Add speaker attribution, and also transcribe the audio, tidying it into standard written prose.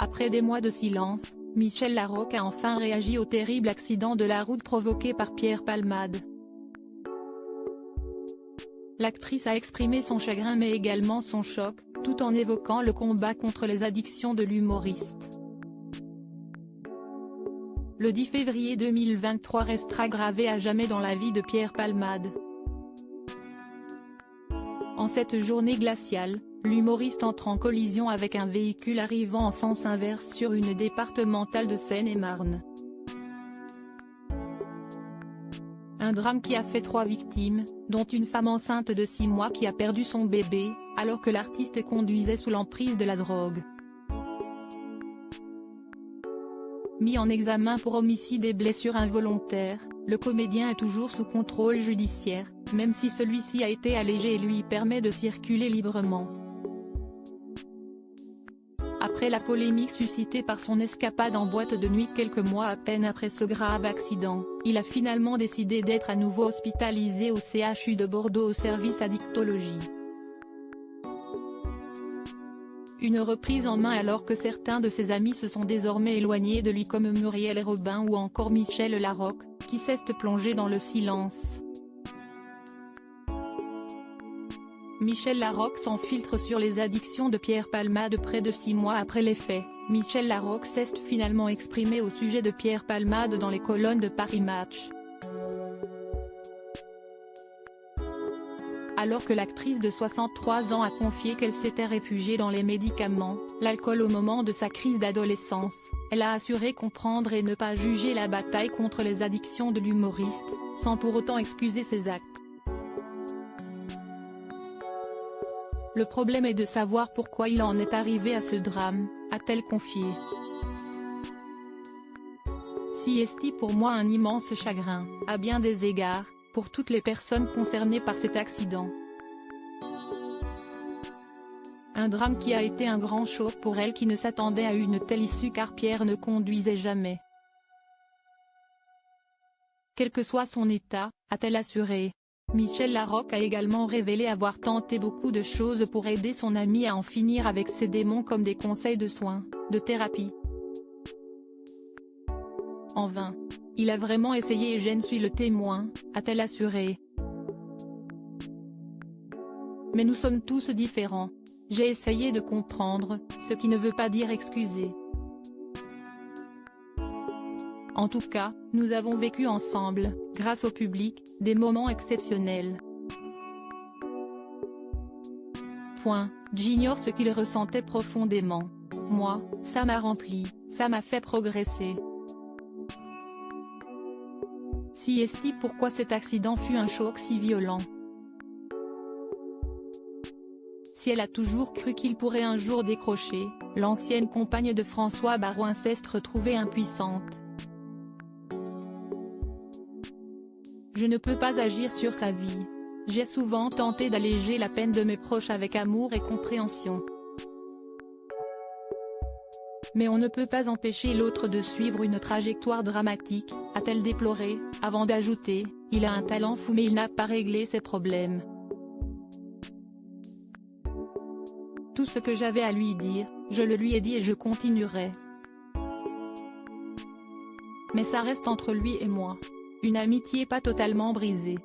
Speaker 1: Après des mois de silence, Michel Larocque a enfin réagi au terrible accident de la route provoqué par Pierre Palmade. L'actrice a exprimé son chagrin mais également son choc, tout en évoquant le combat contre les addictions de l'humoriste. Le 10 février 2023 restera gravé à jamais dans la vie de Pierre Palmade. En cette journée glaciale, l'humoriste entre en collision avec un véhicule arrivant en sens inverse sur une départementale de Seine-et-Marne. Un drame qui a fait 3 victimes, dont une femme enceinte de 6 mois qui a perdu son bébé, alors que l'artiste conduisait sous l'emprise de la drogue. Mis en examen pour homicide et blessure involontaire, le comédien est toujours sous contrôle judiciaire, même si celui-ci a été allégé et lui permet de circuler librement. Après la polémique suscitée par son escapade en boîte de nuit quelques mois à peine après ce grave accident, il a finalement décidé d'être à nouveau hospitalisé au CHU de Bordeaux au service addictologie. Une reprise en main alors que certains de ses amis se sont désormais éloignés de lui comme Muriel Robin ou encore Michel Larocque, qui cesse de plonger dans le silence. Michel Larocque s'enfiltre sur les addictions de Pierre Palmade près de 6 mois après les faits. Michel Larocque s'est finalement exprimé au sujet de Pierre Palmade dans les colonnes de Paris Match. Alors que l'actrice de 63 ans a confié qu'elle s'était réfugiée dans les médicaments, l'alcool au moment de sa crise d'adolescence, elle a assuré comprendre et ne pas juger la bataille contre les addictions de l'humoriste, sans pour autant excuser ses actes. Le problème est de savoir pourquoi il en est arrivé à ce drame, a-t-elle confié. Si est pour moi un immense chagrin, à bien des égards, pour toutes les personnes concernées par cet accident. Un drame qui a été un grand choc pour elle qui ne s'attendait à une telle issue car Pierre ne conduisait jamais. Quel que soit son état, a-t-elle assuré. Michel Larocque a également révélé avoir tenté beaucoup de choses pour aider son ami à en finir avec ses démons comme des conseils de soins, de thérapie. En vain. Il a vraiment essayé et je ne suis le témoin, a-t-elle assuré. Mais nous sommes tous différents. J'ai essayé de comprendre, ce qui ne veut pas dire excuser. En tout cas, nous avons vécu ensemble, grâce au public, des moments exceptionnels. J'ignore ce qu'il ressentait profondément. Moi, ça m'a rempli, ça m'a fait progresser. Si est pourquoi cet accident fut un choc si violent. Si elle a toujours cru qu'il pourrait un jour décrocher, l'ancienne compagne de François Baroin s'est retrouvée impuissante. Je ne peux pas agir sur sa vie. J'ai souvent tenté d'alléger la peine de mes proches avec amour et compréhension. Mais on ne peut pas empêcher l'autre de suivre une trajectoire dramatique, a-t-elle déploré, avant d'ajouter, il a un talent fou mais il n'a pas réglé ses problèmes. Tout ce que j'avais à lui dire, je le lui ai dit et je continuerai. Mais ça reste entre lui et moi. Une amitié pas totalement brisée.